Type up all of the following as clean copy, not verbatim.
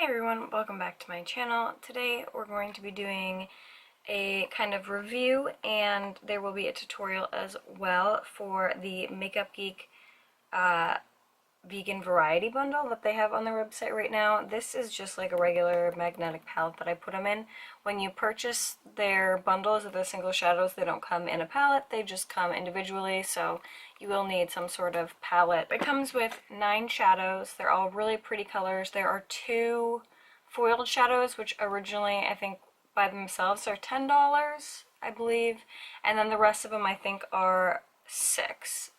Hey everyone, welcome back to my channel. Today we're going to be doing a kind of review, and there will be a tutorial as well for the Makeup Geek vegan variety bundle that they have on their website right now. This is just like a regular magnetic palette that I put them in. When you purchase their bundles of the single shadows, they don't come in a palette, they just come individually, so you will need some sort of palette. It comes with 9 shadows. They're all really pretty colors. There are 2 foiled shadows, which originally I think by themselves are $10, I believe, and then the rest of them I think are $6.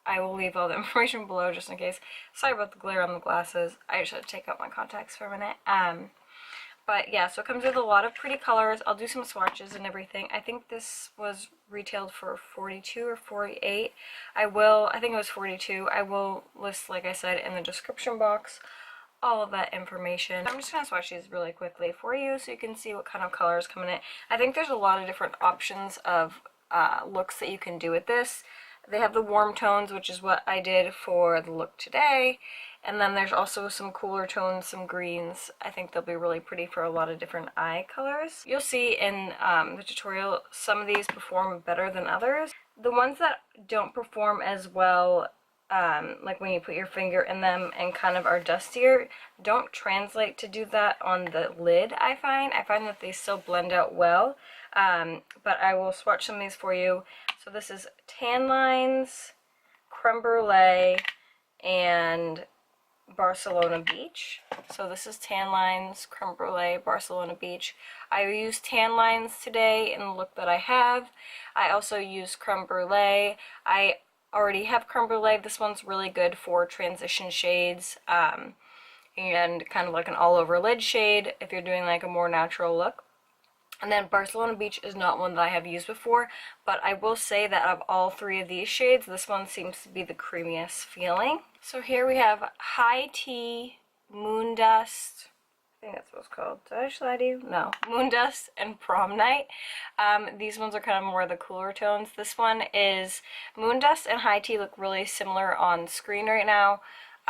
I will leave all the information below just in case. Sorry about the glare on the glasses. I just had to take out my contacts for a minute. But yeah, so it comes with a lot of pretty colors. I'll do some swatches and everything. I think this was retailed for $42 or $48. I think it was $42. I will list, like I said, in the description box all of that information. I'm just going to swatch these really quickly for you so you can see what kind of colors come in it. I think there's a lot of different options of looks that you can do with this. They have the warm tones, which is what I did for the look today, and then there's also some cooler tones, some greens. I think they'll be really pretty for a lot of different eye colors. You'll see in the tutorial some of these perform better than others. The ones that don't perform as well, like when you put your finger in them and kind of are dustier, don't translate to do that on the lid. I find that they still blend out well, but I will swatch some of these for you. So this is Tan Lines, Creme Brulee, and Barcelona Beach. So this is Tan Lines, Creme Brulee, Barcelona Beach. I used Tan Lines today in the look that I have. I also used Creme Brulee. I already have Creme Brulee. This one's really good for transition shades and kind of like an all-over lid shade if you're doing like a more natural look. And then Barcelona Beach is not one that I have used before, but I will say that of all 3 of these shades, this one seems to be the creamiest feeling. So here we have High Tea, Moon Dust, I think that's what it's called. Did I lie to you? No. Moon Dust and Prom Night. These ones are kind of more the cooler tones. This one is Moon Dust and High Tea look really similar on screen right now.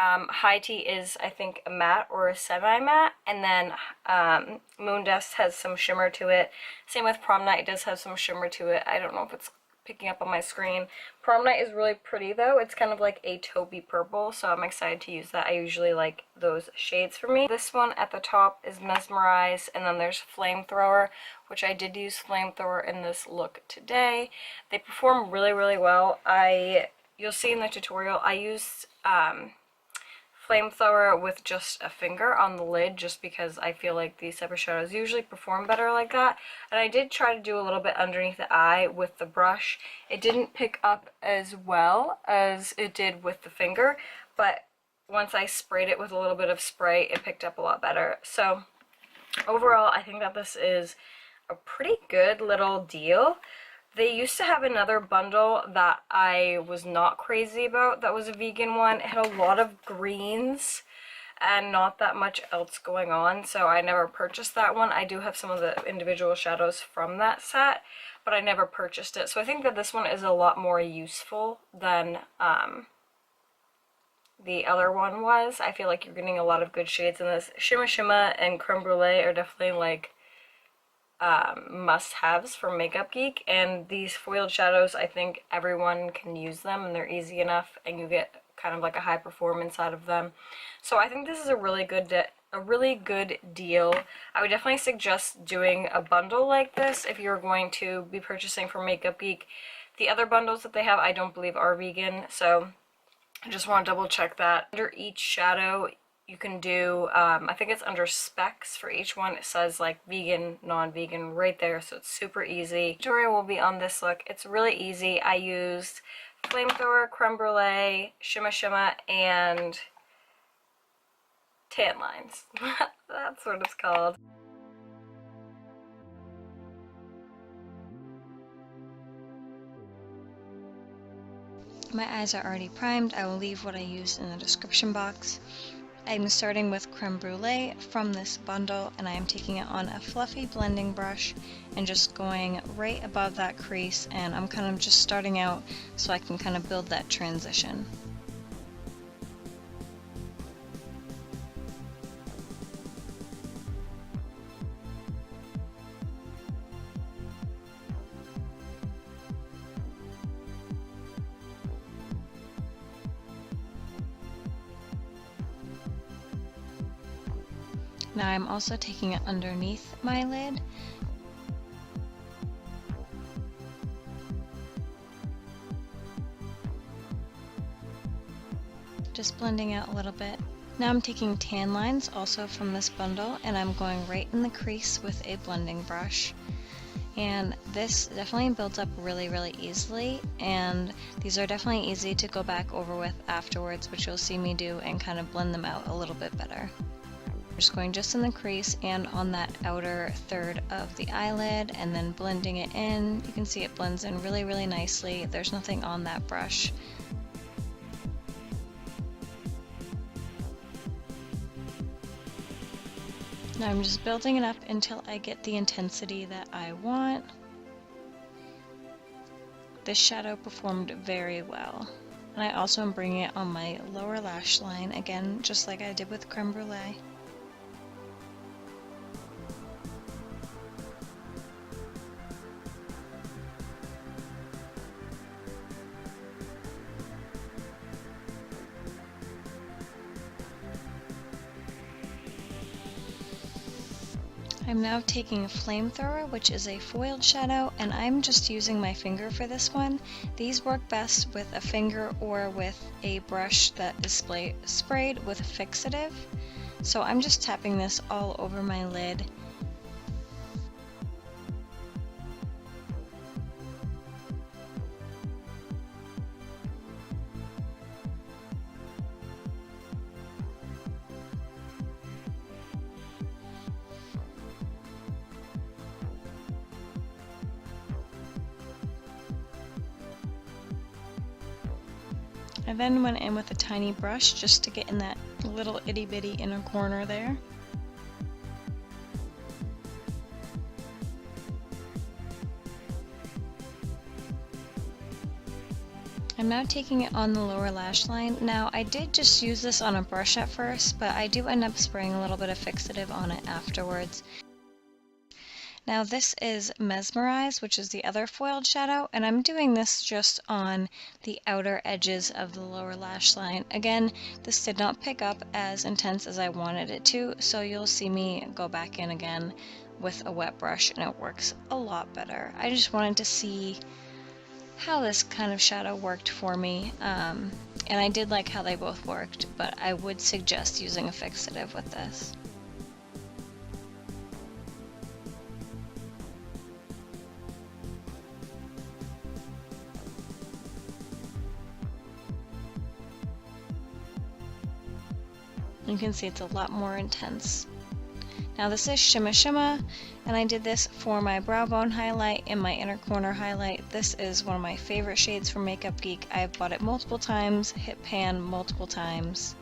High Tea is, I think, a matte or a semi-matte, and then Moon Dust has some shimmer to it. Same with Prom Night, it does have some shimmer to it. I don't know if it's picking up on my screen. Prom Night is really pretty though. It's kind of like a taupey purple, so I'm excited to use that. I usually like those shades for me. This one at the top is Mesmerise, and then there's Flamethrower, which I did use Flamethrower in this look today. They perform really, really well. You'll see in the tutorial, I used Flamethrower with just a finger on the lid just because I feel like these type of shadows usually perform better like that. And I did try to do a little bit underneath the eye with the brush. It didn't pick up as well as it did with the finger, but once I sprayed it with a little bit of spray, it picked up a lot better. So overall, I think that this is a pretty good little deal. They used to have another bundle that I was not crazy about that was a vegan one. It had a lot of greens and not that much else going on, so I never purchased that one. I do have some of the individual shadows from that set, but I never purchased it. So I think that this one is a lot more useful than the other one was. I feel like you're getting a lot of good shades in this. Shimma Shimma and Creme Brulee are definitely like must-haves for Makeup Geek, and these foiled shadows, I think everyone can use them and they're easy enough and you get kind of like a high performance out of them. So I think this is a really good deal. I would definitely suggest doing a bundle like this if you're going to be purchasing from Makeup Geek. The other bundles that they have I don't believe are vegan, so I just want to double check that. Under each shadow you can do, I think it's under specs for each one, it says like vegan, non-vegan right there, so it's super easy. The tutorial will be on this look. It's really easy. I used Flamethrower, Creme Brulee, Shimma Shimma, and Tan Lines. That's what it's called. My eyes are already primed. I will leave what I used in the description box. I'm starting with Creme Brulee from this bundle, and I am taking it on a fluffy blending brush and just going right above that crease, and I'm kind of just starting out so I can kind of build that transition. Now I'm also taking it underneath my lid. Just blending out a little bit. Now I'm taking tan lines also from this bundle, and I'm going right in the crease with a blending brush. And this definitely builds up really, really easily, and these are definitely easy to go back over with afterwards, which you'll see me do and kind of blend them out a little bit better. I'm just going just in the crease and on that outer third of the eyelid, and then blending it in. You can see it blends in really, really nicely. There's nothing on that brush. Now I'm just building it up until I get the intensity that I want. This shadow performed very well. And I also am bringing it on my lower lash line, again, just like I did with Creme Brulee. I'm now taking a Flamethrower, which is a foiled shadow, and I'm just using my finger for this one. These work best with a finger or with a brush that is sprayed with a fixative. So I'm just tapping this all over my lid. I then went in with a tiny brush just to get in that little itty bitty inner corner there. I'm now taking it on the lower lash line. Now I did just use this on a brush at first, but I do end up spraying a little bit of fixative on it afterwards. Now this is Mesmerise, which is the other foiled shadow, and I'm doing this just on the outer edges of the lower lash line. Again, this did not pick up as intense as I wanted it to, so you'll see me go back in again with a wet brush and it works a lot better. I just wanted to see how this kind of shadow worked for me, and I did like how they both worked, but I would suggest using a fixative with this. You can see it's a lot more intense. Now this is Shimma Shimma, and I did this for my brow bone highlight and my inner corner highlight. This is one of my favorite shades from Makeup Geek. I've bought it multiple times, hit pan multiple times.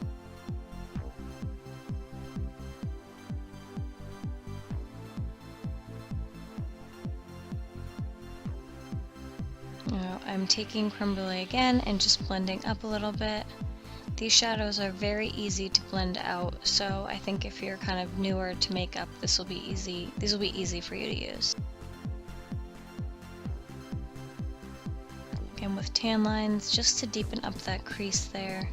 Now I'm taking Creme Brulee again and just blending up a little bit. These shadows are very easy to blend out, so I think if you're kind of newer to makeup, this will be easy. These will be easy for you to use. Again with tan lines, just to deepen up that crease there.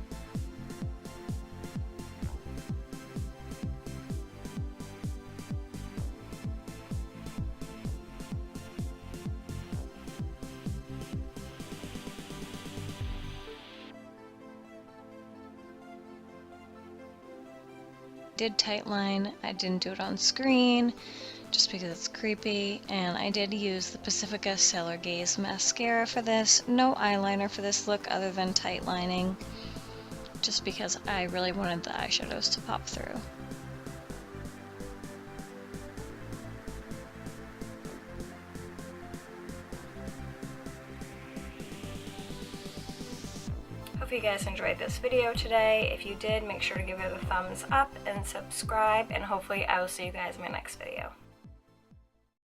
Did tight line. I didn't do it on screen just because it's creepy, and I did use the Pacifica Sailor Gaze mascara for this. No eyeliner for this look other than tight lining, just because I really wanted the eyeshadows to pop through. Hope you guys enjoyed this video today. If you did, make sure to give it a thumbs up and subscribe, and hopefully I will see you guys in my next video.